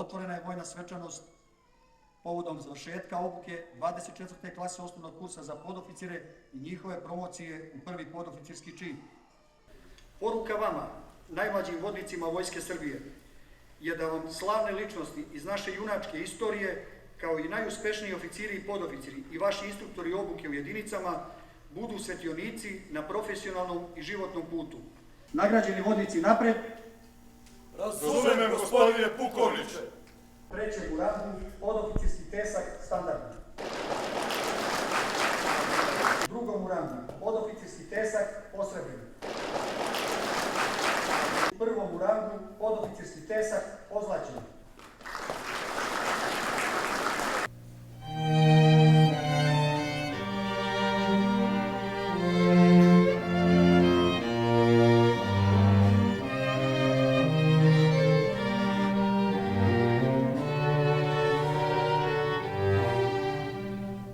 Otvorena je vojna svečanost povodom završetka obuke 24. klase osnovnog kursa za podoficire i njihove promocije u prvi podoficirski čin. Poruka vama, najmlađim vodnicima Vojske Srbije, je da vam slavne ličnosti iz naše junačke istorije, kao i najuspešniji oficiri i podoficiri i vaši instruktori obuke u jedinicama, budu svetionici na profesionalnom i životnom putu. Nagrađeni vodnici napred. Razumem, gospodine pukovniče. Trećeg u rangu, podoficirski tesak standardni. Drugom u rangu, podoficirski tesak posrebreni. Prvom u rangu, podoficirski tesak ozlaćeni.